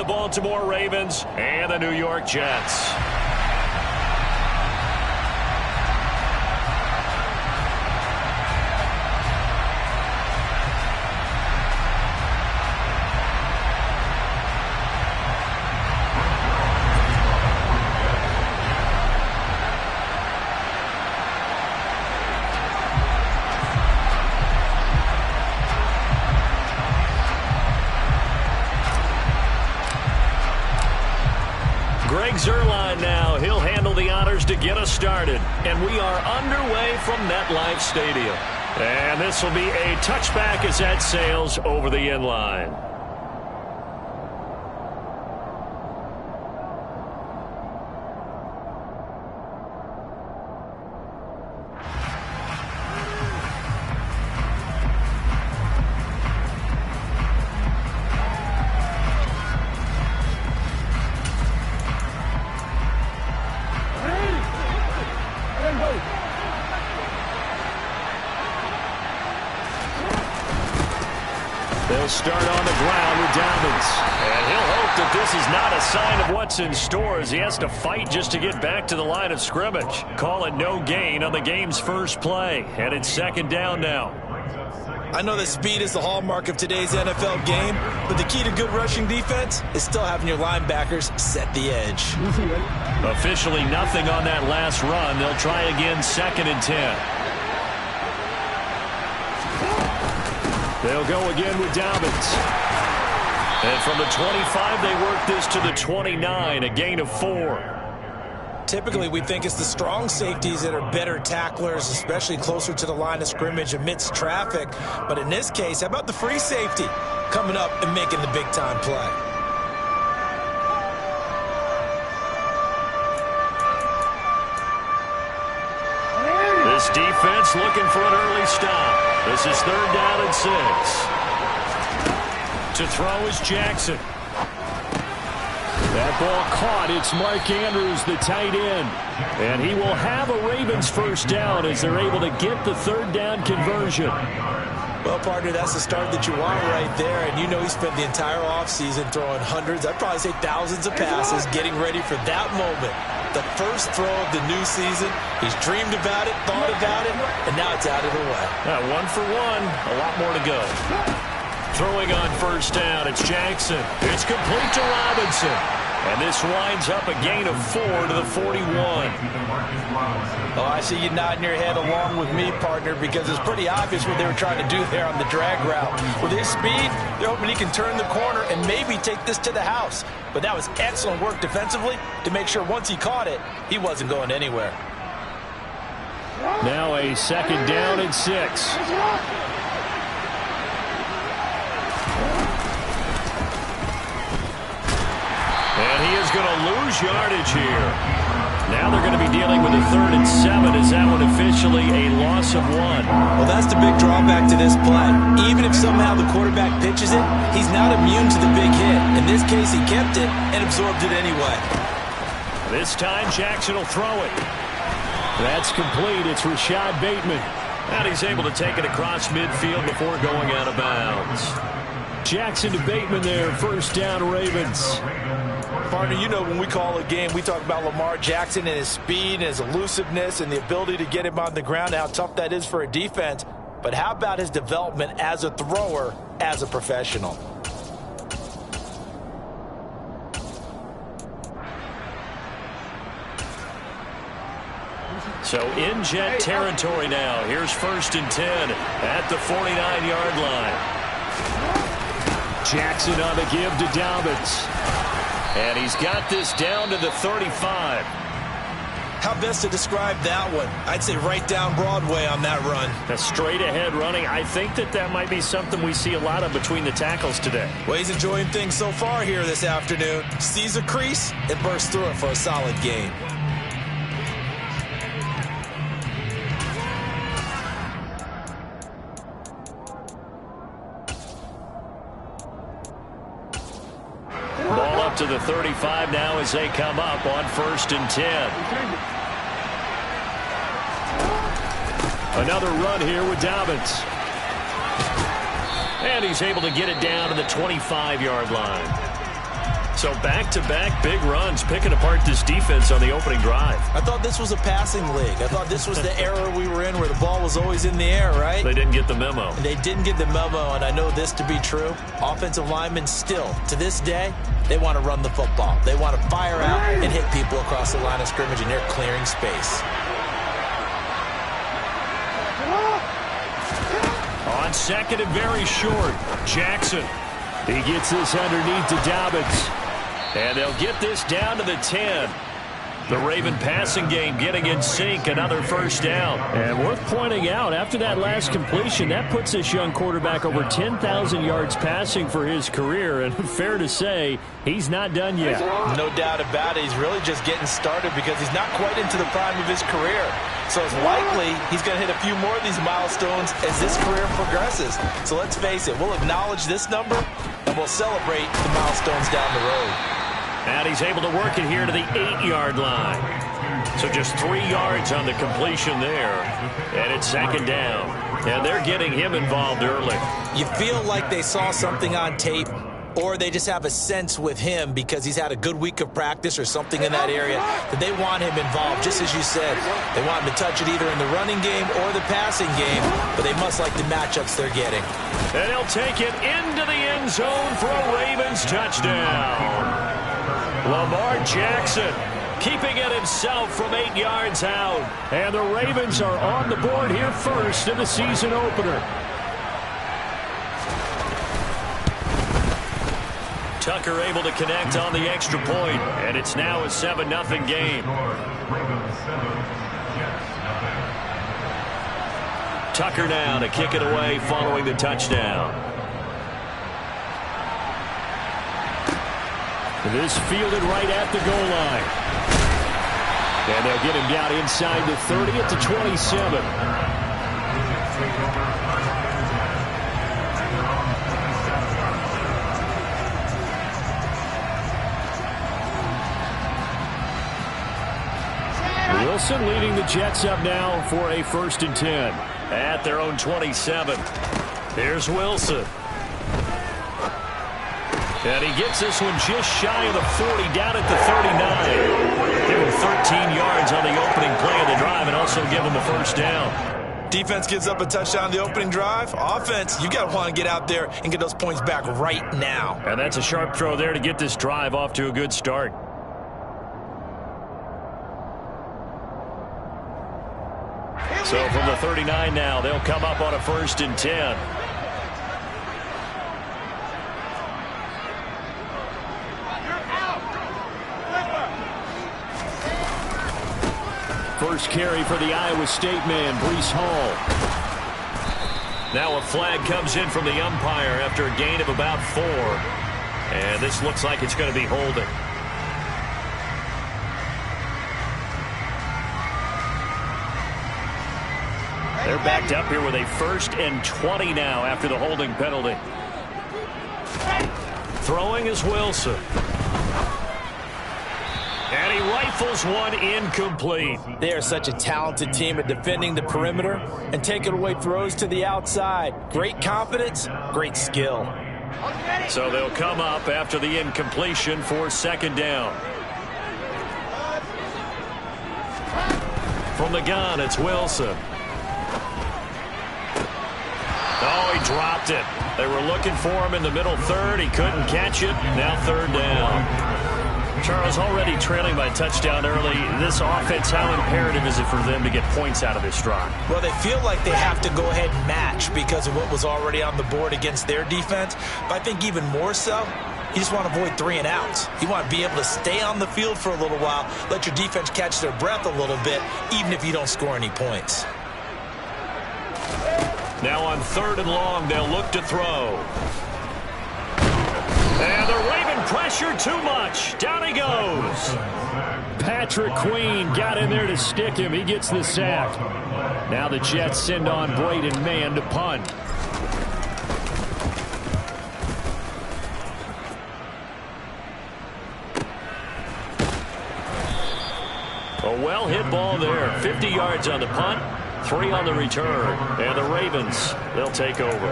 the Baltimore Ravens and the New York Jets. Zerline now. He'll handle the honors to get us started. And we are underway from MetLife Stadium. And this will be a touchback as that sails over the end line. They'll start on the ground with Dobbins. And he'll hope that this is not a sign of what's in store as he has to fight just to get back to the line of scrimmage. Call it no gain on the game's first play. And it's second down now. I know that speed is the hallmark of today's NFL game, but the key to good rushing defense is still having your linebackers set the edge. Officially nothing on that last run. They'll try again, 2nd and 10. They'll go again with Dobbins. And from the 25, they work this to the 29, a gain of 4. Typically, we think it's the strong safeties that are better tacklers, especially closer to the line of scrimmage amidst traffic. But in this case, how about the free safety coming up and making the big-time play? This defense looking for an early stop. This is 3rd down and 6. To throw is Jackson. That ball caught. It's Mark Andrews, the tight end. And he will have a Ravens first down as they're able to get the 3rd down conversion. Well, partner, that's the start that you want right there. And you know he spent the entire offseason throwing hundreds, I'd probably say thousands of passes, getting ready for that moment. The first throw of the new season. He's dreamed about it, thought about it, and now it's out of the way. 1 for 1. A lot more to go. Throwing on first down, it's Jackson. It's complete to Robinson. And this winds up a gain of 4 to the 41. Oh, I see you nodding your head along with me, partner, because it's pretty obvious what they were trying to do there on the drag route. With his speed, they're hoping he can turn the corner and maybe take this to the house. But that was excellent work defensively to make sure once he caught it, he wasn't going anywhere. Now a 2nd down and 6. And he is going to lose yardage here. Now they're going to be dealing with a 3rd and 7. Is that one officially a loss of 1? Well, that's the big drawback to this play. Even if somehow the quarterback pitches it, he's not immune to the big hit. In this case, he kept it and absorbed it anyway. This time, Jackson will throw it. That's complete. It's Rashad Bateman. And he's able to take it across midfield before going out of bounds. Jackson to Bateman there. First down, Ravens. Partner, you know when we call a game, we talk about Lamar Jackson and his speed and his elusiveness and the ability to get him on the ground, how tough that is for a defense. But how about his development as a thrower, as a professional? So in Jet territory now. Here's 1st and 10 at the 49-yard line. Jackson on the give to Dobbins. And he's got this down to the 35. How best to describe that one? I'd say right down Broadway on that run. A straight ahead running. I think that might be something we see a lot of between the tackles today. Well, he's enjoying things so far here this afternoon. Sees a crease and bursts through it for a solid gain. To the 35 now as they come up on 1st and 10. Another run here with Dobbins. And he's able to get it down to the 25-yard line. So back-to-back big runs, picking apart this defense on the opening drive. I thought this was a passing league. I thought this was the era we were in where the ball was always in the air, right? They didn't get the memo. And they didn't get the memo, and I know this to be true. Offensive linemen still, to this day, they want to run the football. They want to fire out and hit people across the line of scrimmage, and they're clearing space. On second and very short, Jackson. He gets this underneath to Dobbins. And they'll get this down to the 10. The Raven passing game getting in sync, another first down. And worth pointing out, after that last completion, that puts this young quarterback over 10,000 yards passing for his career. And fair to say, he's not done yet. No doubt about it. He's really just getting started because he's not quite into the prime of his career. So it's likely he's going to hit a few more of these milestones as this career progresses. So let's face it, we'll acknowledge this number and we'll celebrate the milestones down the road. And he's able to work it here to the 8-yard line. So just 3 yards on the completion there. And it's second down. And they're getting him involved early. You feel like they saw something on tape, or they just have a sense with him because he's had a good week of practice or something in that area that they want him involved. Just as you said, they want him to touch it either in the running game or the passing game, but they must like the matchups they're getting. And he'll take it into the end zone for a Ravens touchdown. Lamar Jackson keeping it himself from 8 yards out. And the Ravens are on the board here first in the season opener. Tucker able to connect on the extra point, and it's now a 7-0 game. Tucker now to kick it away following the touchdown. This fielded right at the goal line. And they'll get him down inside the 30 at the 27. Wilson leading the Jets up now for a 1st and 10 at their own 27. Here's Wilson. And he gets this one just shy of the 40, down at the 39. Give him 13 yards on the opening play of the drive and also give him a first down. Defense gives up a touchdown on the opening drive. Offense, you got to want to get out there and get those points back right now. And that's a sharp throw there to get this drive off to a good start. So from the 39 now, they'll come up on a 1st and 10. First carry for the Iowa State man, Breece Hall. Now a flag comes in from the umpire after a gain of about 4. And this looks like it's going to be holding. They're backed up here with a 1st and 20 now after the holding penalty. Throwing is Wilson. And he rifles one incomplete. They are such a talented team at defending the perimeter and taking away throws to the outside. Great confidence, great skill. So they'll come up after the incompletion for 2nd down. From the gun, it's Wilson. Oh, he dropped it. They were looking for him in the middle 3rd. He couldn't catch it. Now 3rd down. Charles, already trailing by touchdown early. This offense, how imperative is it for them to get points out of this drive? Well, they feel like they have to go ahead and match because of what was already on the board against their defense. But I think even more so, you just want to avoid 3 and outs. You want to be able to stay on the field for a little while, let your defense catch their breath a little bit, even if you don't score any points. Now on 3rd and long, they'll look to throw. And the Raven pressure too much. Down he goes. Patrick Queen got in there to stick him. He gets the sack. Now the Jets send on Braden Mann to punt. A well-hit ball there. 50 yards on the punt, 3 on the return. And the Ravens, they'll take over.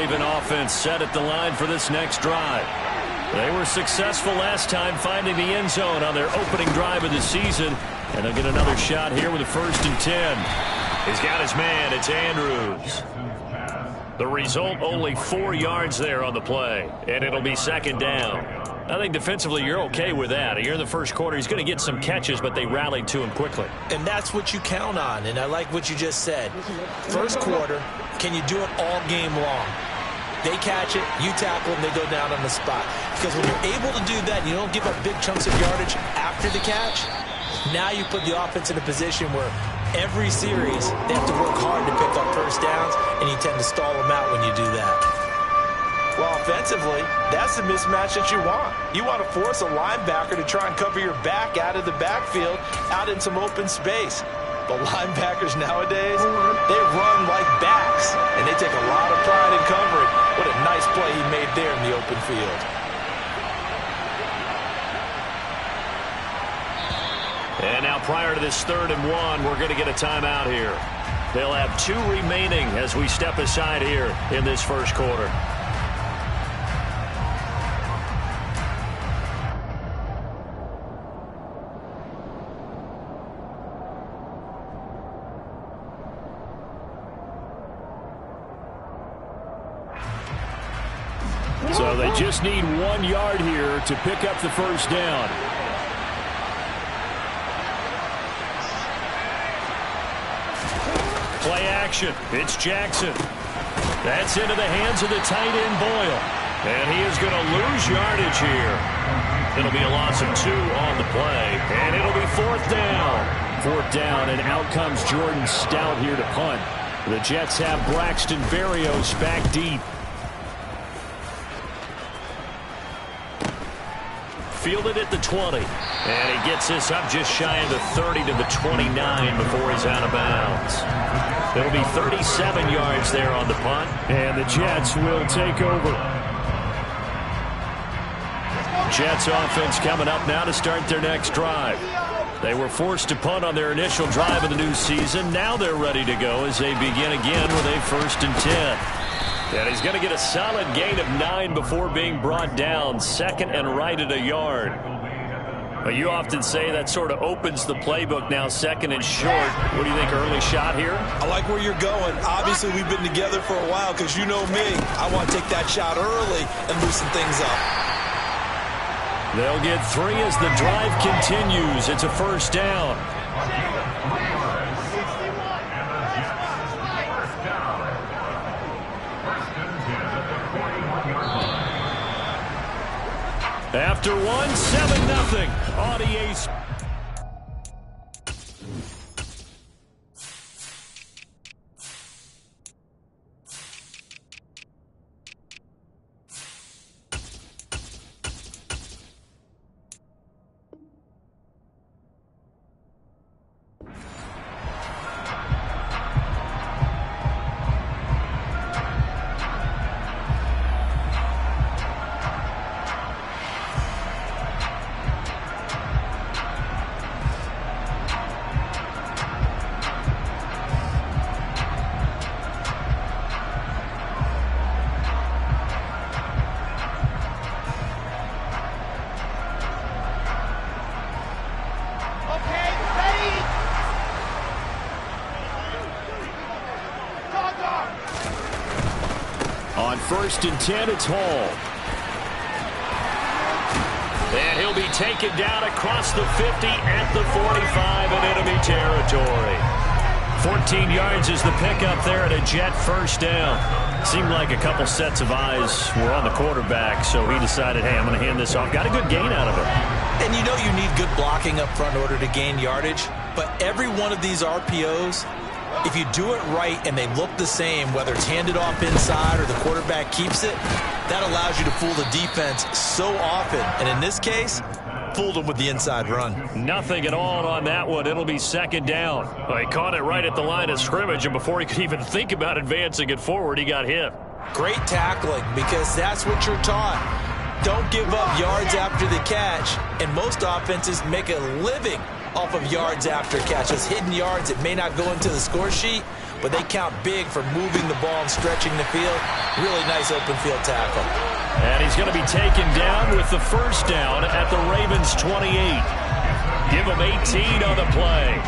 Raven offense set at the line for this next drive. They were successful last time finding the end zone on their opening drive of the season, and they'll get another shot here with a 1st and 10. He's got his man. It's Andrews. The result, only 4 yards there on the play, and it'll be 2nd down. I think defensively you're okay with that. Here in the first quarter, he's going to get some catches, but they rallied to him quickly. And that's what you count on, and I like what you just said. First quarter, can you do it all game long? They catch it, you tackle them, they go down on the spot. Because when you're able to do that, you don't give up big chunks of yardage after the catch, now you put the offense in a position where every series they have to work hard to pick up first downs, and you tend to stall them out when you do that. Well, offensively, that's the mismatch that you want. You want to force a linebacker to try and cover your back out of the backfield, out in some open space. But linebackers nowadays, they run like backs, and they take a lot of pride in covering. What a nice play he made there in the open field. And now prior to this 3rd and 1, we're going to get a timeout here. They'll have 2 remaining as we step aside here in this first quarter. So they just need 1 yard here to pick up the first down. Play action. It's Jackson. That's into the hands of the tight end Boyle. And he is going to lose yardage here. It'll be a loss of 2 on the play. And it'll be 4th down. 4th down, and out comes Jordan Stout here to punt. The Jets have Braxton Berrios back deep. Fielded at the 20. And he gets this up just shy of the 30 to the 29 before he's out of bounds. It'll be 37 yards there on the punt. And the Jets will take over. Jets offense coming up now to start their next drive. They were forced to punt on their initial drive of the new season. Now they're ready to go as they begin again with a 1st and 10. And he's going to get a solid gain of 9 before being brought down. 2nd and right at a yard. But you often say that sort of opens the playbook now, 2nd and short. What do you think, early shot here? I like where you're going. Obviously, we've been together for a while because you know me. I want to take that shot early and loosen things up. They'll get 3 as the drive continues. It's a 1st down. After 1, 7-0. Audience. On 1st and 10, it's Hall. And he'll be taken down across the 50 at the 45 in enemy territory. 14 yards is the pickup there at a Jet 1st down. Seemed like a couple sets of eyes were on the quarterback, so he decided, hey, I'm going to hand this off. Got a good gain out of it. And you know you need good blocking up front in order to gain yardage, but every one of these RPOs, if you do it right and they look the same, whether it's handed off inside or the quarterback keeps it, that allows you to fool the defense so often. And in this case, fooled them with the inside run. Nothing at all on that one. It'll be 2nd down. Well, he caught it right at the line of scrimmage, and before he could even think about advancing it forward, he got hit. Great tackling, because that's what you're taught. Don't give up yards after the catch, and most offenses make a living off of yards after catch. Those hidden yards that may not go into the score sheet, but they count big for moving the ball and stretching the field. Really nice open field tackle. And he's going to be taken down with the first down at the Ravens' 28. Give him 18 on the play.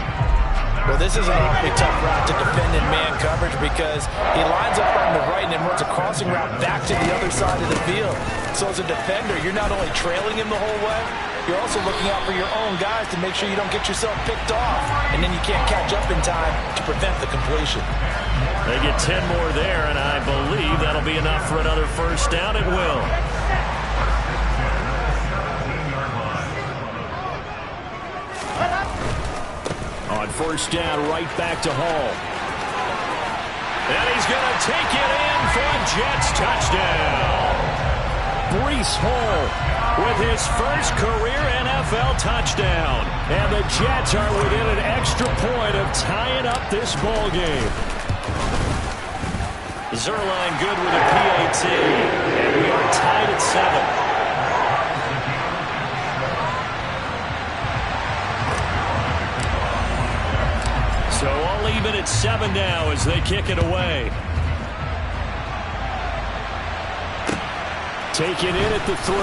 Well, this is an awfully tough route to defend in man coverage because he lines up on the right and then runs a crossing route back to the other side of the field. So as a defender, you're not only trailing him the whole way, you're also looking out for your own guys to make sure you don't get yourself picked off. And then you can't catch up in time to prevent the completion. They get 10 more there, and I believe that'll be enough for another first down. It will. On first down, right back to Hall. And he's going to take it in for a Jets touchdown. Breece Hall with his first career NFL touchdown. And the Jets are within an extra point of tying up this ball game. Zerline good with a PAT. And we are tied at 7. So all even at 7 now as they kick it away. Taken in at the 3.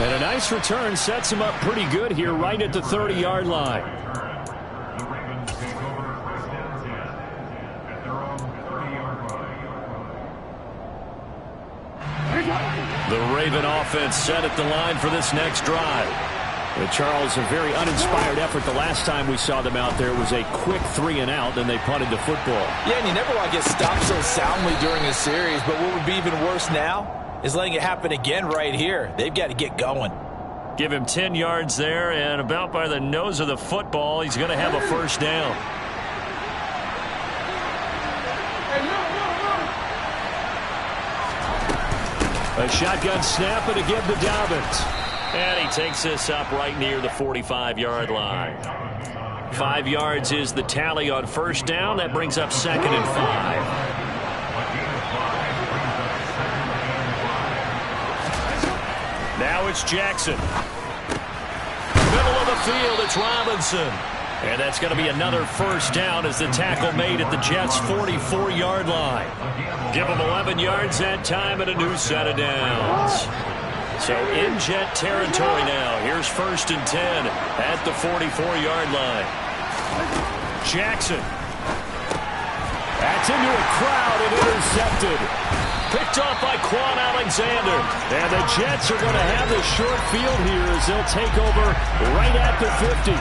And a nice return sets him up pretty good here right at the 30-yard line. The Raven offense set at the line for this next drive. Charles, a very uninspired effort the last time we saw them out there. It was a quick 3 and out, then they punted the football. Yeah, and you never want to get stopped so soundly during a series, but what would be even worse now is letting it happen again right here. They've got to get going. Give him 10 yards there, and about by the nose of the football, he's going to have a first down. A shotgun snap and a give to Dobbins. And he takes this up right near the 45-yard line. 5 yards is the tally on first down. That brings up 2nd and 5. Now it's Jackson. Middle of the field, it's Robinson. And that's going to be another first down as the tackle made at the Jets' 44-yard line. Give them 11 yards that time and a new set of downs. So in Jet territory now. Here's 1st and 10 at the 44-yard line. Jackson. That's into a crowd and intercepted. Picked off by Quan Alexander. And the Jets are going to have the short field here as they'll take over right at the 50.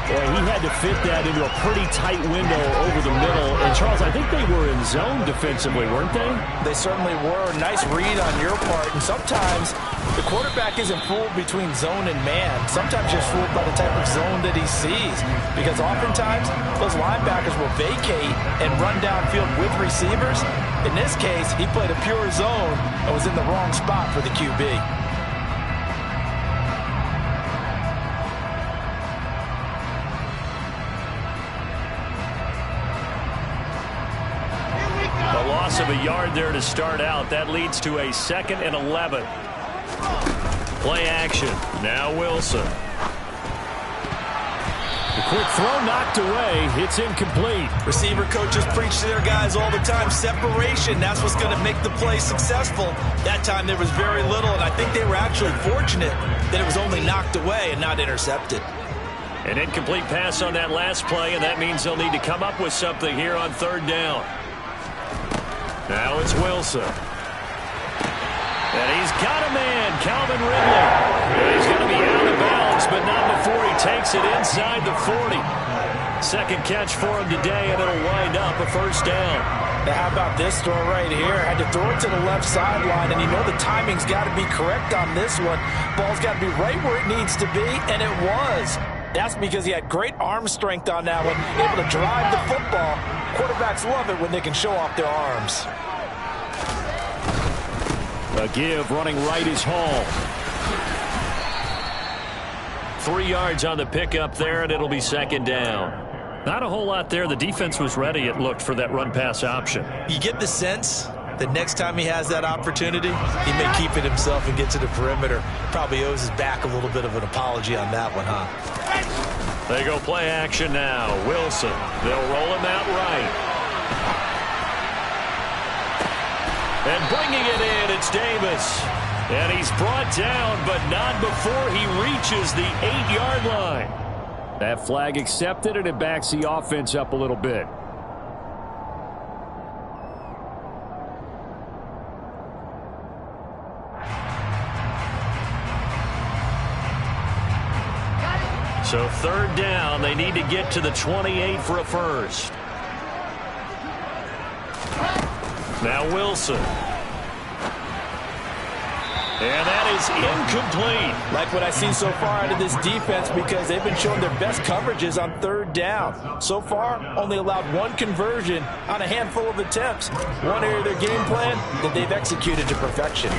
Boy, he had to fit that into a pretty tight window over the middle. And, Charles, I think they were in zone defensively, weren't they? They certainly were. Nice read on your part. And sometimes the quarterback isn't fooled between zone and man. Sometimes you're fooled by the type of zone that he sees. Because oftentimes, those linebackers will vacate and run downfield with receivers. In this case, he played a pure zone and was in the wrong spot for the QB. Of a yard there to start out. That leads to a 2nd and 11. Play action. Now Wilson. The quick throw knocked away. It's incomplete. Receiver coaches preach to their guys all the time. Separation. That's what's going to make the play successful. That time there was very little, and I think they were actually fortunate that it was only knocked away and not intercepted. An incomplete pass on that last play, and that means they'll need to come up with something here on 3rd down. Now it's Wilson. And he's got a man, Calvin Ridley. And he's going to be out of bounds, but not before he takes it inside the 40. 2nd catch for him today, and it'll wind up a first down. Now how about this throw right here? Had to throw it to the left sideline, and you know the timing's got to be correct on this one. Ball's got to be right where it needs to be, and it was. That's because he had great arm strength on that one, able to drive the football. Quarterbacks love it when they can show off their arms. A give running right is Hall. 3 yards on the pickup there, and it'll be 2nd down. Not a whole lot there. The defense was ready, it looked, for that run-pass option. You get the sense that next time he has that opportunity, he may keep it himself and get to the perimeter. Probably owes his back a little bit of an apology on that one, huh? They go play action now. Wilson. They'll roll him out right. And bringing it in, it's Davis. And he's brought down, but not before he reaches the 8-yard line. That flag accepted, and it backs the offense up a little bit. So 3rd down, they need to get to the 28 for a first. Now Wilson. And that is incomplete. Like what I've seen so far out of this defense, because they've been showing their best coverages on 3rd down. So far, only allowed 1 conversion on a handful of attempts. One area of their game plan that they've executed to perfection.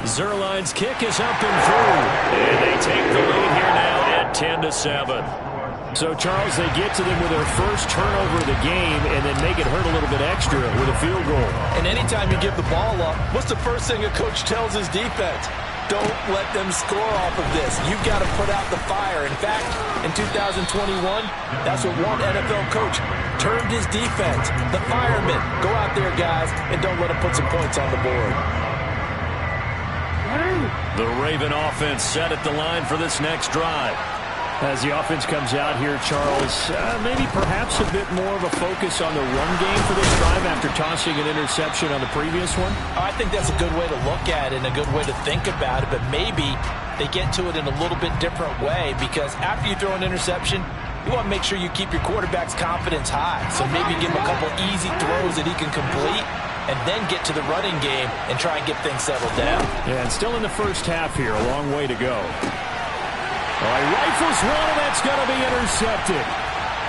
Zerline's kick is up and through. And they take the lead here now at 10-7. So, Charles, they get to them with their first turnover of the game and then make it hurt a little bit extra with a field goal. And anytime you give the ball up, what's the first thing a coach tells his defense? Don't let them score off of this. You've got to put out the fire. In fact, in 2021, that's what one NFL coach termed his defense. The firemen. Go out there, guys, and don't let them put some points on the board. The Raven offense set at the line for this next drive. As the offense comes out here, Charles, maybe perhaps a bit more of a focus on the run game for this drive after tossing an interception on the previous one? I think that's a good way to look at it and a good way to think about it, but maybe they get to it in a little bit different way, because after you throw an interception, you want to make sure you keep your quarterback's confidence high. So maybe give him a couple easy throws that he can complete, and then get to the running game and try and get things settled down. Yeah, and still in the first half here, a long way to go. All right, rifles one, and that's going to be intercepted.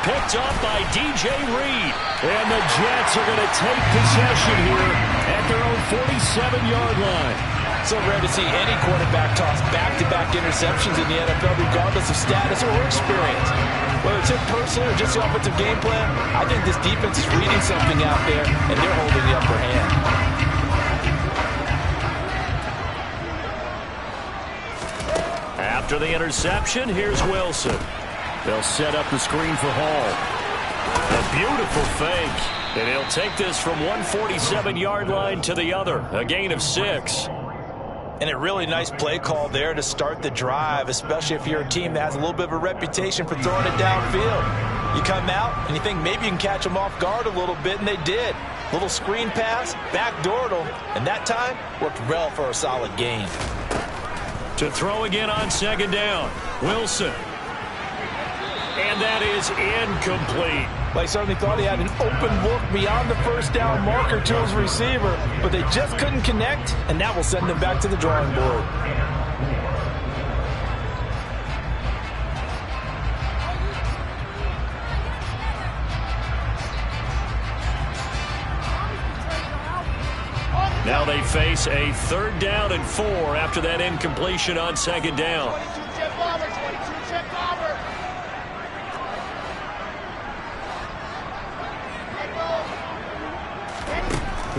Picked up by DJ Reed. And the Jets are going to take possession here at their own 47-yard line. So rare to see any quarterback toss back-to-back interceptions in the NFL, regardless of status or experience. Whether it's him personally or just the offensive game plan, I think this defense is reading something out there, and they're holding the upper hand. After the interception, here's Wilson. They'll set up the screen for Hall. A beautiful fake. And he'll take this from 147-yard line to the other. A gain of 6. And a really nice play call there to start the drive, especially if you're a team that has a little bit of a reputation for throwing it downfield. You come out and you think maybe you can catch them off guard a little bit, and they did. Little screen pass, backdoored them, and that time worked well for a solid gain. To throw again on 2nd down, Wilson. And that is incomplete. They certainly thought he had an open look beyond the first down marker to his receiver, but they just couldn't connect, and that will send them back to the drawing board. Now they face a 3rd down and 4 after that incompletion on 2nd down.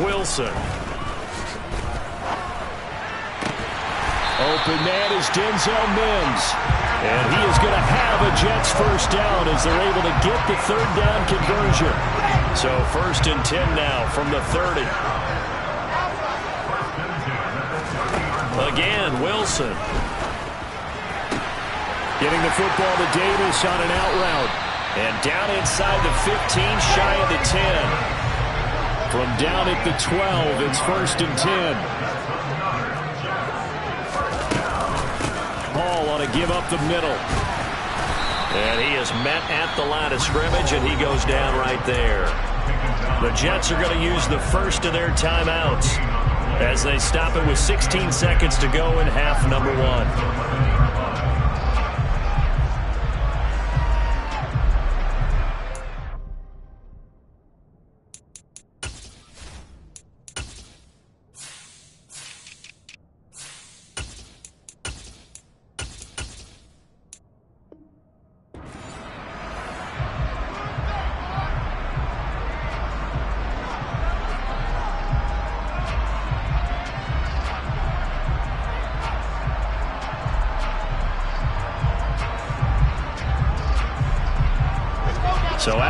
Wilson. Open man is Denzel Mims. And he is going to have a Jets first down as they're able to get the 3rd down conversion. So 1st and 10 now from the 30. Again, Wilson. Getting the football to Davis on an out route. And down inside the 15, shy of the 10. From down at the 12, it's 1st and 10. Hall on a give up the middle. And he is met at the line of scrimmage, and he goes down right there. The Jets are going to use the first of their timeouts as they stop it with 16 seconds to go in half number 1.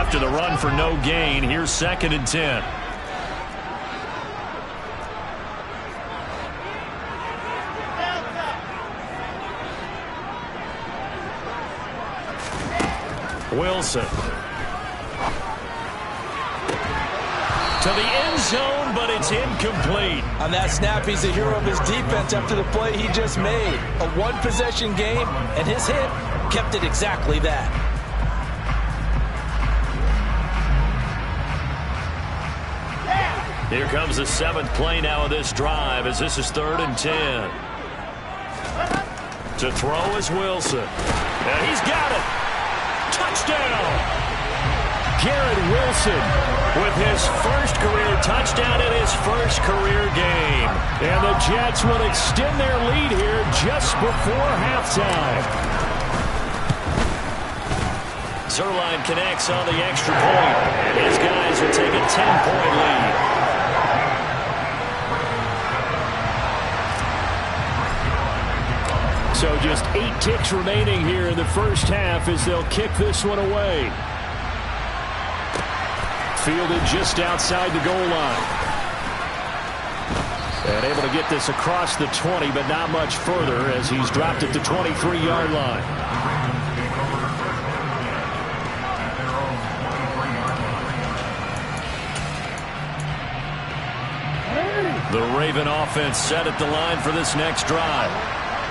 after the run for no gain. Here's 2nd and 10. Wilson. To the end zone, but it's incomplete. On that snap, he's a hero of his defense after the play he just made. A one-possession game, and his hit kept it exactly that. Here comes the 7th play now of this drive as this is 3rd and 10. To throw is Wilson. And he's got it. Touchdown. Garrett Wilson with his first career touchdown in his first career game. And the Jets will extend their lead here just before halftime. Zerline connects on the extra point, and his guys will take a 10-point lead. So just 8 ticks remaining here in the first half as they'll kick this one away. Fielded just outside the goal line. And able to get this across the 20, but not much further as he's dropped at the 23-yard line. The Raven offense set at the line for this next drive.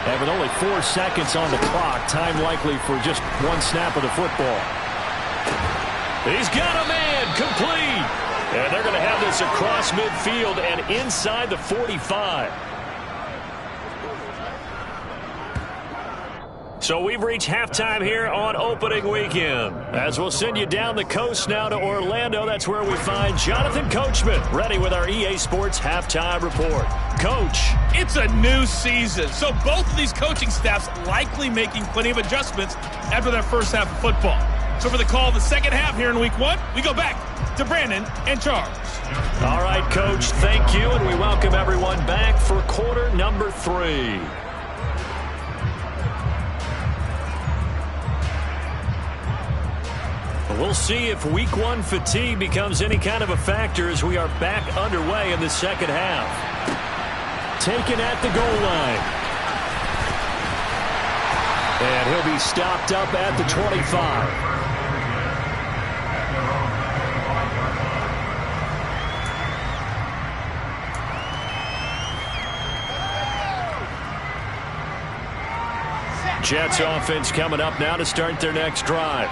And with only 4 seconds on the clock, time likely for just one snap of the football. He's got a man, complete. And they're going to have this across midfield and inside the 45. So we've reached halftime here on opening weekend. As we'll send you down the coast now to Orlando, that's where we find Jonathan Coachman, ready with our EA Sports halftime report. Coach. It's a new season, so both of these coaching staffs likely making plenty of adjustments after their first half of football. So for the call of the second half here in week 1, we go back to Brandon and Charles. All right, Coach, thank you, and we welcome everyone back for quarter number 3. We'll see if week 1 fatigue becomes any kind of a factor as we are back underway in the second half. Taken at the goal line. And he'll be stopped up at the 25. Jets offense coming up now to start their next drive.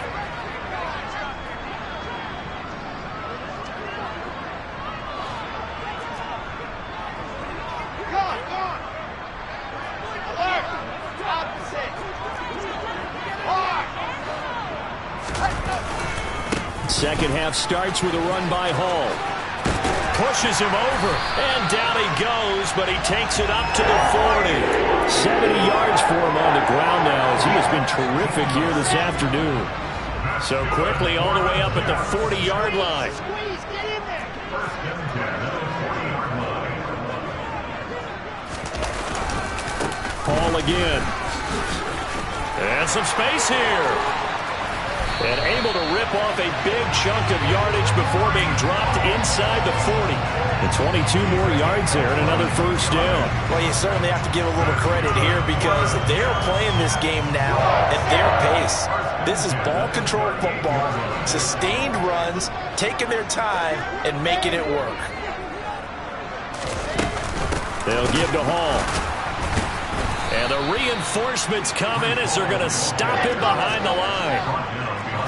Second half starts with a run by Hall. Pushes him over, and down he goes, but he takes it up to the 40. 70 yards for him on the ground now as he has been terrific here this afternoon. So quickly all the way up at the 40-yard line. Hall again. And some space here. And able to rip off a big chunk of yardage before being dropped inside the 40. And 22 more yards there and another first down. Well, you certainly have to give a little credit here because they're playing this game now at their pace. This is ball control football, sustained runs, taking their time, and making it work. They'll give to Hall. And the reinforcements come in as they're going to stop him behind the line.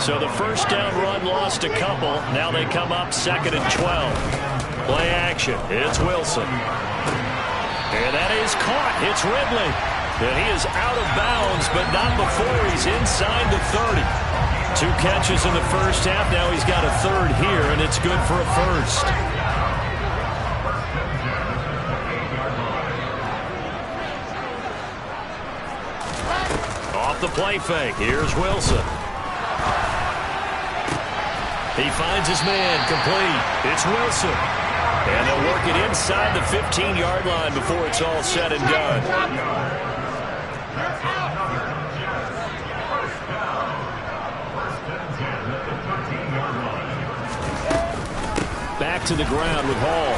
So the first down run lost a couple. Now they come up 2nd and 12. Play action. It's Wilson. And that is caught. It's Ridley. And he is out of bounds, but not before he's inside the 30. 2 catches in the first half. Now he's got a third here, and it's good for a first. Off the play fake. Here's Wilson. He finds his man, complete. It's Wilson. And they'll work it inside the 15-yard line before it's all said and done. back to the ground with Hall.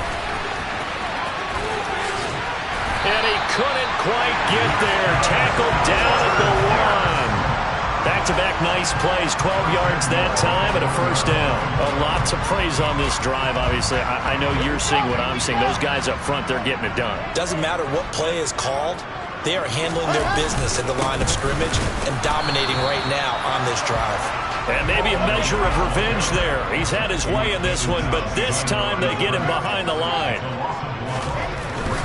And he couldn't quite get there. Tackled down at the 1. Back-to-back nice plays, 12 yards that time and a first down. A lot to praise on this drive, obviously. I know you're seeing what I'm seeing. Those guys up front, they're getting it done. Doesn't matter what play is called. They are handling their business at the line of scrimmage and dominating right now on this drive. And maybe a measure of revenge there. He's had his way in this one, but this time they get him behind the line.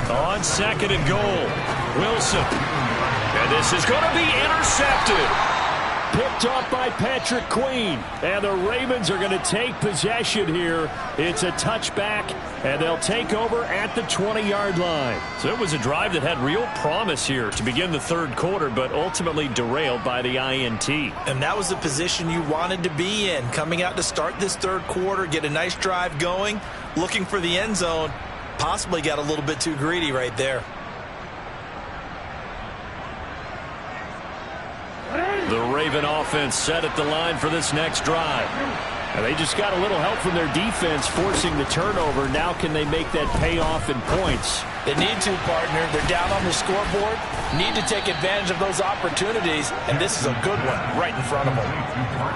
On 2nd and goal, Wilson. And this is going to be intercepted. Picked up by Patrick Queen. And the Ravens are going to take possession here. It's a touchback, and they'll take over at the 20-yard line. So it was a drive that had real promise here to begin the third quarter, but ultimately derailed by the INT. And that was the position you wanted to be in. Coming out to start this third quarter, get a nice drive going, looking for the end zone. Possibly got a little bit too greedy right there. The Raven offense set at the line for this next drive. And they just got a little help from their defense forcing the turnover. Now can they make that pay off in points? They need to, partner. They're down on the scoreboard. Need to take advantage of those opportunities, and this is a good one right in front of them.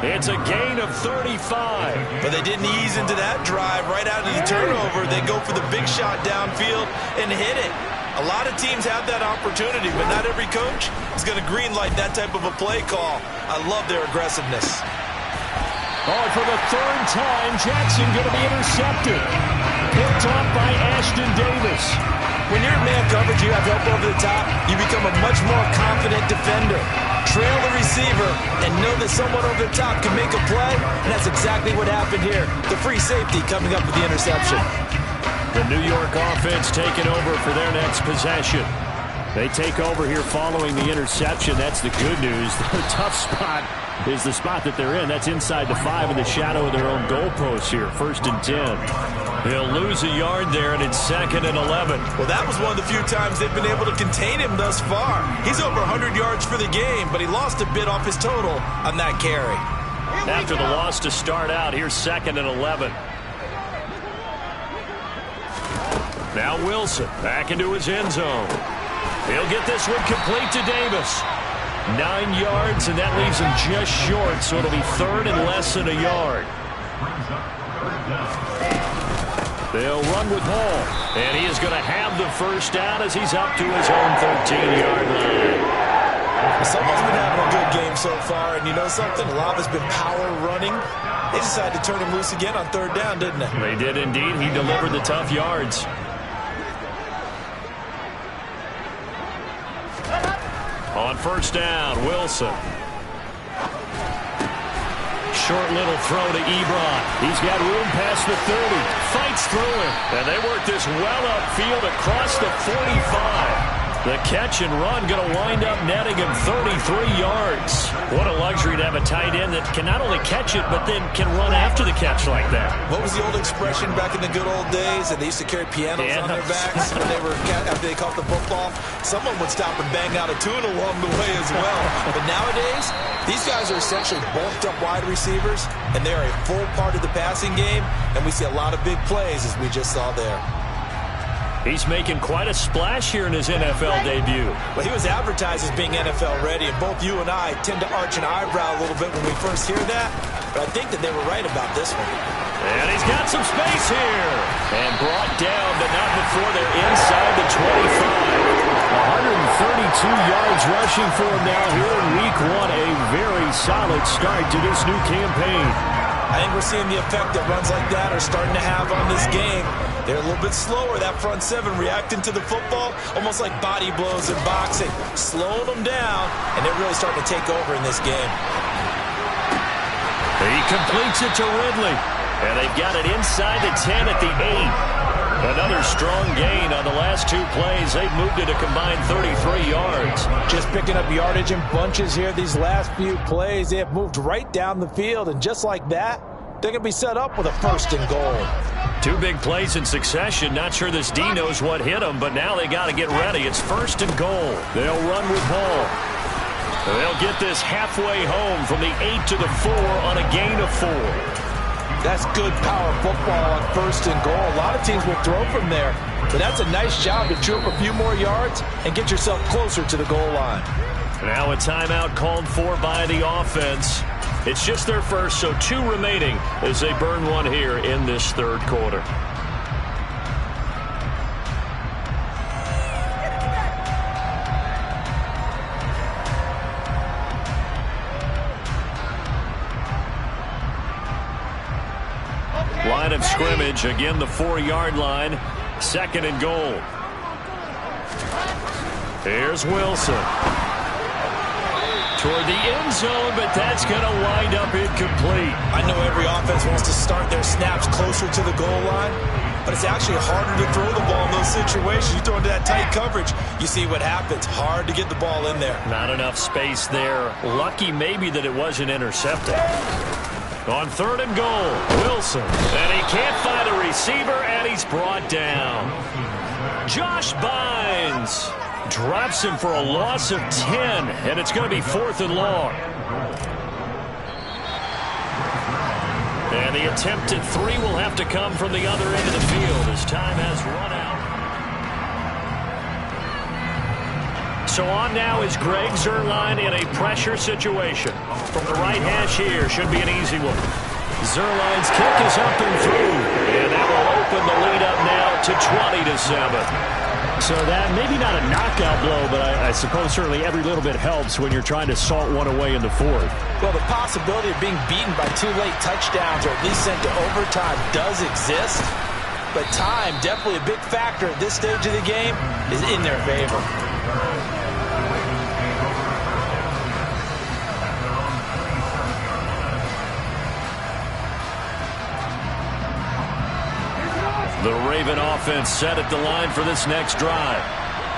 It's a gain of 35. But they didn't ease into that drive right out of the turnover. They go for the big shot downfield and hit it. A lot of teams have that opportunity, but not every coach is going to greenlight that type of a play call. I love their aggressiveness. Oh, for the third time, Jackson going to be intercepted. Picked off by Ashton Davis. When you're in man coverage, you have help over the top. You become a much more confident defender. Trail the receiver and know that someone over the top can make a play, and that's exactly what happened here. The free safety coming up with the interception. The New York offense taking over for their next possession. They take over here following the interception. That's the good news. The tough spot is the spot that they're in. That's inside the 5 in the shadow of their own goalpost here. 1st and 10. They'll lose a yard there, and it's 2nd and 11. Well, that was one of the few times they've been able to contain him thus far. He's over 100 yards for the game, but he lost a bit off his total on that carry. After the loss to start out, here's 2nd and 11. Now Wilson back into his end zone. He'll get this one complete to Davis. 9 yards, and that leaves him just short, so it'll be 3rd and less than a yard. They'll run with Hall, and he is going to have the first down as he's up to his own 13-yard line. Someone's been having a good game so far, and you know something? A lot has been power running. They decided to turn him loose again on 3rd down, didn't they? They did indeed. He delivered the tough yards. On 1st down, Wilson. Short little throw to Ebron. He's got room past the 30. Fights through it. And they work this well upfield across the 45. The catch and run going to wind up netting him 33 yards. What a luxury to have a tight end that can not only catch it, but then can run after the catch like that. What was the old expression back in the good old days? And they used to carry pianos on their backs when they were after they caught the football. Someone would stop and bang out a tune along the way as well. But nowadays, these guys are essentially bulked up wide receivers, and they are a full part of the passing game. And we see a lot of big plays as we just saw there. He's making quite a splash here in his NFL debut. Well, he was advertised as being NFL ready, and both you and I tend to arch an eyebrow a little bit when we first hear that. But I think that they were right about this one. And he's got some space here. And brought down, but not before they're inside the 25. 132 yards rushing for him now here in Week 1. A very solid start to this new campaign. I think we're seeing the effect that runs like that are starting to have on this game. They're a little bit slower, that front 7, reacting to the football, almost like body blows in boxing, slowing them down, and they're really starting to take over in this game. He completes it to Ridley, and they've got it inside the 10 at the 8. Another strong gain on the last 2 plays. They've moved it a combined 33 yards. Just picking up yardage in bunches here these last few plays. They have moved right down the field, and just like that, they're going to be set up with a 1st and goal. 2 big plays in succession. Not sure this D knows what hit them, but now they got to get ready. It's 1st and goal. They'll run with Hall. They'll get this halfway home from the 8 to the 4 on a gain of 4. That's good power football on 1st and goal. A lot of teams will throw from there, but that's a nice job to chew up a few more yards and get yourself closer to the goal line. Now a timeout called for by the offense. It's just their first, so 2 remaining as they burn one here in this 3rd quarter. Line of scrimmage, again the 4-yard line, 2nd and goal. Here's Wilson. Toward the end zone, but that's going to wind up incomplete. I know every offense wants to start their snaps closer to the goal line, but it's actually harder to throw the ball in those situations. You throw into that tight coverage, you see what happens. Hard to get the ball in there. Not enough space there. Lucky maybe that it wasn't intercepted. On 3rd and goal, Wilson. And he can't find a receiver, and he's brought down. Josh Bynes drops him for a loss of 10, and it's going to be 4th and long. And the attempted 3 will have to come from the other end of the field as time has run out. So on now is Greg Zuerlein in a pressure situation. From the right hash here, should be an easy one. Zuerlein's kick is up and through, and that will open the lead up now to 20-7. So that maybe not a knockout blow, but I suppose certainly every little bit helps when you're trying to salt one away in the 4th. Well, the possibility of being beaten by 2 late touchdowns or at least sent to overtime does exist, but time, definitely a big factor at this stage of the game, is in their favor. The Raven offense set at the line for this next drive.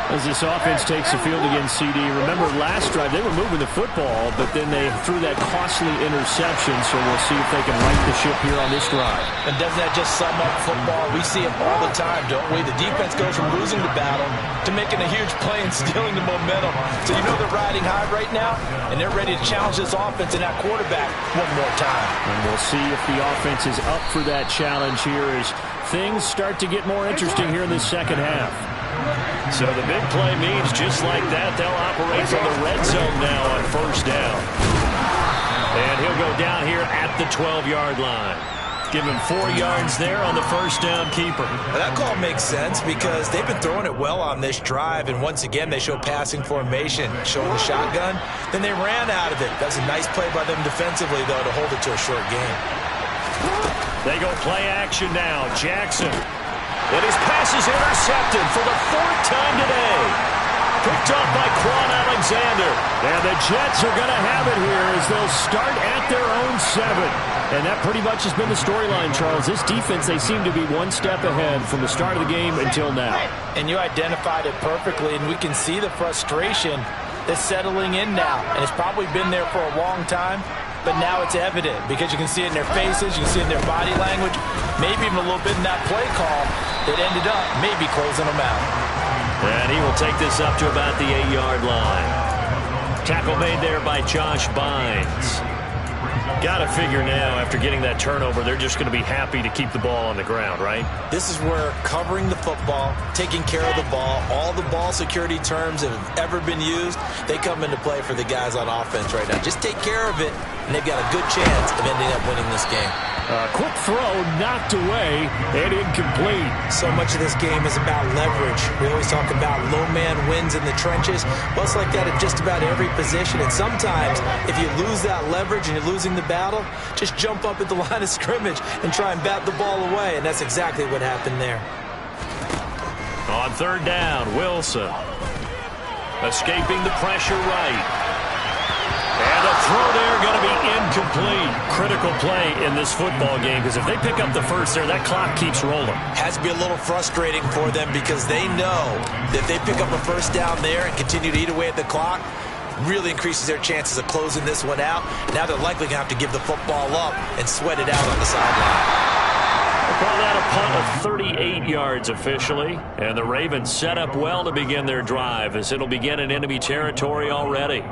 As this offense takes the field against CD, remember last drive they were moving the football, but then they threw that costly interception, so we'll see if they can right the ship here on this drive. And doesn't that just sum up football? We see it all the time, don't we? The defense goes from losing the battle to making a huge play and stealing the momentum. So you know they're riding high right now, and they're ready to challenge this offense and that quarterback one more time. And we'll see if the offense is up for that challenge here as things start to get more interesting here in this 2nd half. So the big play means just like that, they'll operate from the red zone now on 1st down. And he'll go down here at the 12-yard line. Give him 4 yards there on the 1st down keeper. Well, that call makes sense because they've been throwing it well on this drive, and once again they show passing formation, showing the shotgun. Then they ran out of it. That's a nice play by them defensively, though, to hold it to a short game. They go play action now. Jackson. And his pass is intercepted for the 4th time today. Picked up by Quan Alexander. And the Jets are going to have it here as they'll start at their own 7. And that pretty much has been the storyline, Charles. This defense, they seem to be one step ahead from the start of the game until now. And you identified it perfectly, and we can see the frustration that's settling in now. And it's probably been there for a long time. But now it's evident because you can see it in their faces, you can see it in their body language, maybe even a little bit in that play call that ended up maybe closing them out. And he will take this up to about the 8-yard line. Tackle made there by Josh Bynes. Got to figure now, after getting that turnover, they're just going to be happy to keep the ball on the ground, right? This is where covering the football, taking care of the ball, all the ball security terms that have ever been used, they come into play for the guys on offense right now. Just take care of it, and they've got a good chance of ending up winning this game. Quick throw, knocked away, and incomplete. So much of this game is about leverage. We always talk about low man wins in the trenches. Well, it's like that at just about every position. And sometimes, if you lose that leverage and you're losing the battle, just jump up at the line of scrimmage and try and bat the ball away. And that's exactly what happened there. On 3rd down, Wilson. Escaping the pressure right. And the throw there going to be incomplete. Critical play in this football game because if they pick up the 1st there, that clock keeps rolling. Has to be a little frustrating for them because they know that if they pick up a 1st down there and continue to eat away at the clock, really increases their chances of closing this one out. Now they're likely going to have to give the football up and sweat it out on the sideline. We'll call that a punt of 38 yards officially. And the Ravens set up well to begin their drive as it'll begin in enemy territory already.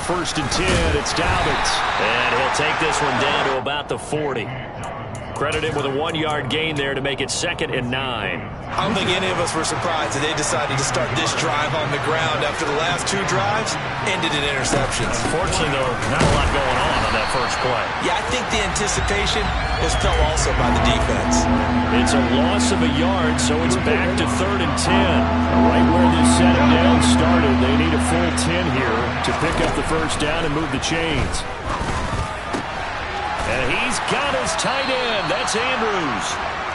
first and 10. It's Dobbins. And he'll take this one down to about the 40. Credit him with a 1-yard gain there to make it 2nd and 9. I don't think any of us were surprised that they decided to start this drive on the ground after the last 2 drives ended in interceptions. Fortunately, though, not a lot going on that first play. Yeah, I think the anticipation was felt also by the defense. It's a loss of a yard, so it's back to 3rd and 10. Right where this setting down started, they need a full 10 here to pick up the first down and move the chains. And he's got his tight end. That's Andrews.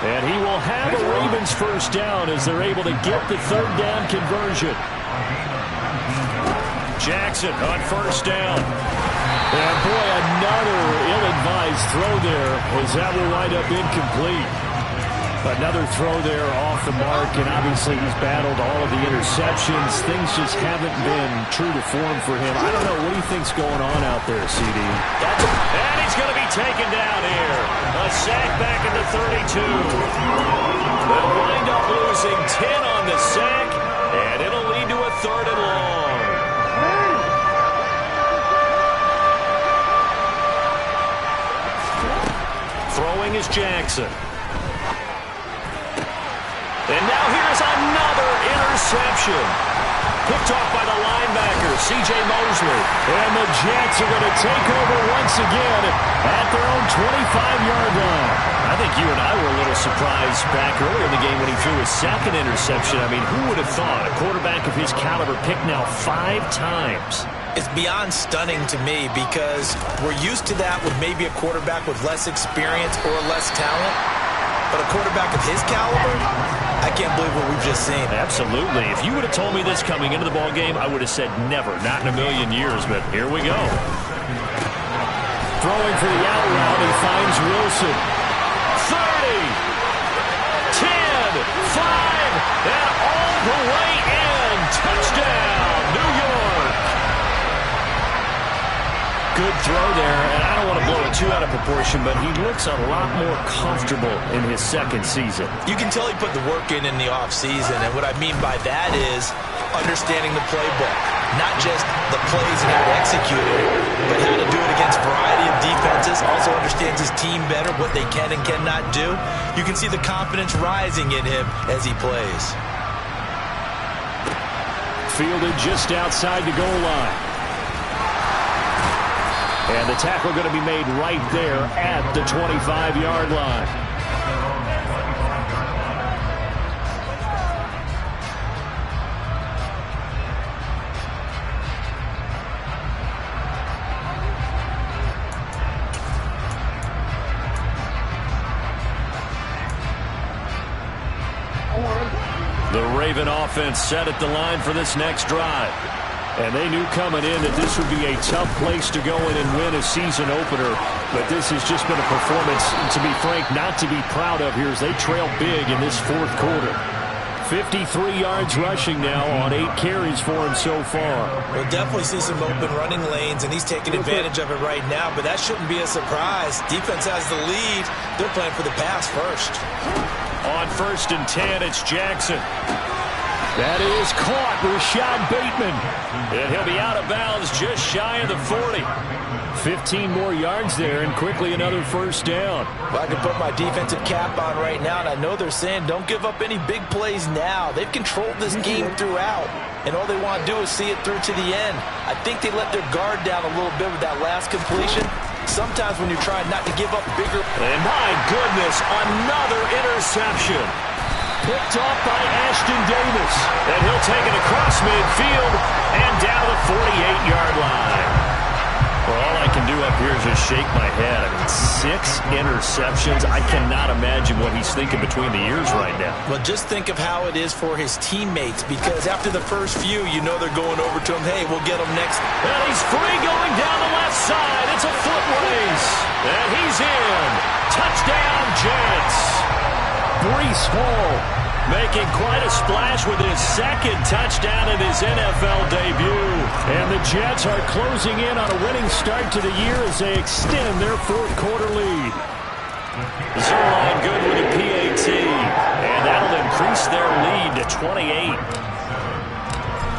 And he will have a Ravens first down as they're able to get the 3rd down conversion. Jackson on first down. And boy, another ill-advised throw there as that will wind up incomplete. Another throw there off the mark, and obviously he's battled all of the interceptions. Things just haven't been true to form for him. I don't know. What do you think's going on out there, CD? And he's going to be taken down here. A sack back at the 32. They'll wind up losing 10 on the sack, and it'll lead to a 3rd and long. Throwing is Jackson. And now here's another interception. Picked off by the linebacker, C.J. Mosley. And the Jets are going to take over once again at their own 25-yard line. I think you and I were a little surprised back earlier in the game when he threw his 2nd interception. I mean, who would have thought a quarterback of his caliber picked now 5 times? It's beyond stunning to me because we're used to that with maybe a quarterback with less experience or less talent. But a quarterback of his caliber, I can't believe what we've just seen. Absolutely. If you would have told me this coming into the ball game, I would have said never, not in a million years, but here we go. Throwing for the out route, he finds Wilson. 30, 10, 5, and all the way in. Touchdown, New York. Good throw there, and I don't want to blow it too out of proportion, but he looks a lot more comfortable in his 2nd season. You can tell he put the work in the offseason, and what I mean by that is understanding the playbook. Not just the plays and how to execute it, but how to do it against a variety of defenses. Also understands his team better, what they can and cannot do. You can see the confidence rising in him as he plays. Fielded just outside the goal line. And the tackle going to be made right there at the 25-yard line. The Raven offense set at the line for this next drive. And they knew coming in that this would be a tough place to go in and win a season opener. But this has just been a performance, to be frank, not to be proud of here as they trail big in this 4th quarter. 53 yards rushing now on 8 carries for him so far. We'll definitely see some open running lanes, and he's taking advantage of it right now. But that shouldn't be a surprise. Defense has the lead. They're playing for the pass first. On 1st and 10, it's Jackson. That is caught, Rashad Bateman. And he'll be out of bounds just shy of the 40. 15 more yards there, and quickly another first down. Well, I can put my defensive cap on right now, and I know they're saying don't give up any big plays now. They've controlled this game throughout, and all they want to do is see it through to the end. I think they let their guard down a little bit with that last completion. Sometimes when you're trying not to give up bigger... And my goodness, another interception. Picked off by Ashton Davis. And he'll take it across midfield and down to the 48-yard line. Well, all I can do up here is just shake my head. I mean, 6 interceptions. I cannot imagine what he's thinking between the ears right now. Well, just think of how it is for his teammates, because after the first few, you know they're going over to him, hey, we'll get him next. And he's free going down the left side. It's a foot race. And he's in. Touchdown, Jets. Breece Hall making quite a splash with his 2nd touchdown in his NFL debut. And the Jets are closing in on a winning start to the year as they extend their 4th quarter lead. Zerline good with a PAT. And that'll increase their lead to 28.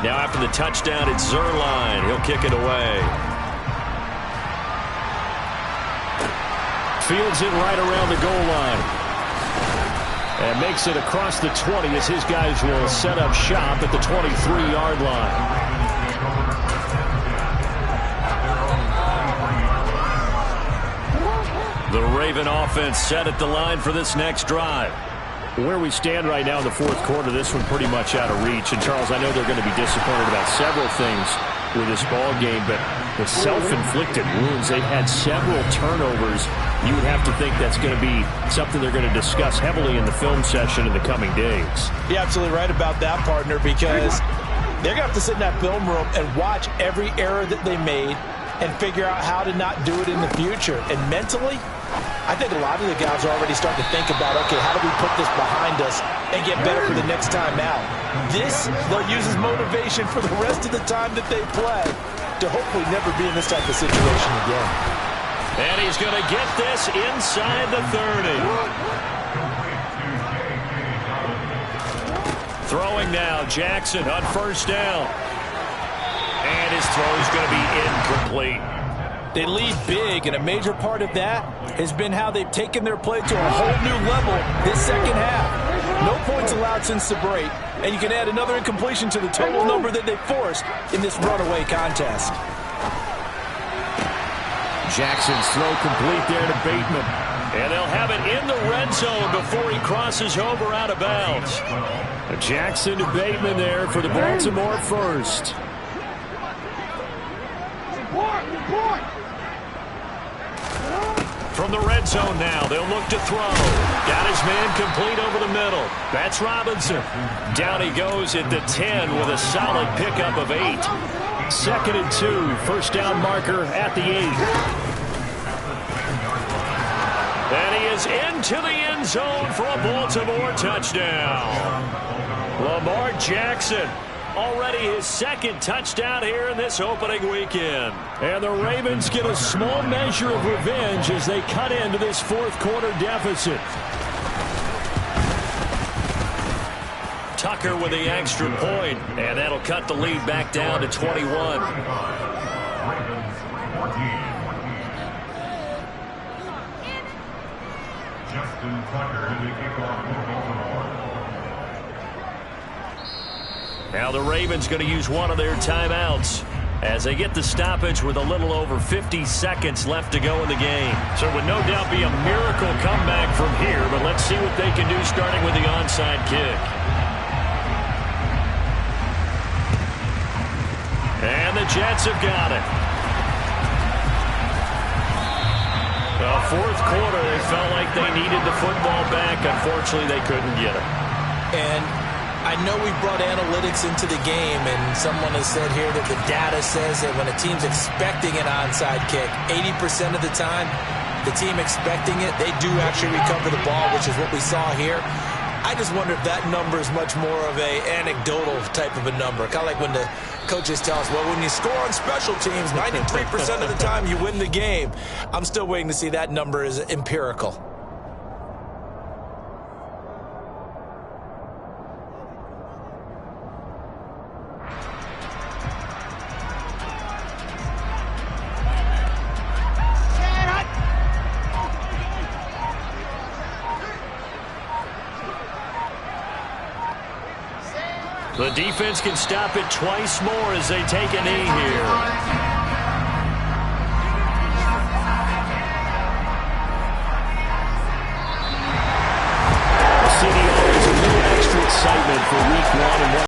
Now after the touchdown, it's Zerline. He'll kick it away. Fields it right around the goal line. And makes it across the 20 as his guys will set up shop at the 23-yard line. The Raven offense set at the line for this next drive. Where we stand right now in the fourth quarter, this one pretty much out of reach. And, Charles, I know they're going to be disappointed about several things with this ball game, but the self-inflicted wounds, they've had several turnovers. You would have to think that's going to be something they're going to discuss heavily in the film session in the coming days. You're absolutely right about that, partner, because they're going to have to sit in that film room and watch every error that they made and figure out how to not do it in the future. And mentally, I think a lot of the guys are already starting to think about, okay, how do we put this behind us and get better for the next time out? This, they'll use as motivation for the rest of the time that they play to hopefully never be in this type of situation again. And he's going to get this inside the 30. Throwing now, Jackson on first down. And his throw is going to be incomplete. They lead big, and a major part of that has been how they've taken their play to a whole new level this second half. No points allowed since the break, and you can add another incompletion to the total number that they forced in this runaway contest. Jackson's throw complete there to Bateman. And they'll have it in the red zone before he crosses over out of bounds. Jackson to Bateman there for the Baltimore first. From the red zone now, they'll look to throw. Got his man complete over the middle. That's Robinson. Down he goes at the 10 with a solid pickup of 8. 2nd and 2, first down marker at the 8. And he is into the end zone for a Baltimore touchdown. Lamar Jackson, already his 2nd touchdown here in this opening weekend. And the Ravens get a small measure of revenge as they cut into this fourth quarter deficit. Tucker with the extra point, and that'll cut the lead back down to 21. Now the Ravens going to use one of their timeouts as they get the stoppage with a little over 50 seconds left to go in the game. So it would no doubt be a miracle comeback from here, but let's see what they can do starting with the onside kick. And the Jets have got it. The fourth quarter, they felt like they needed the football back. Unfortunately, they couldn't get it. And I know we brought analytics into the game, and someone has said here that the data says that when a team's expecting an onside kick, 80% of the time, the team expecting it, they do actually recover the ball, which is what we saw here. I just wonder if that number is much more of a anecdotal type of a number. Kind of like when the coaches tell us, well, when you score on special teams, 93% of the time you win the game. I'm still waiting to see that number is empirical. The defense can stop it twice more as they take a knee here.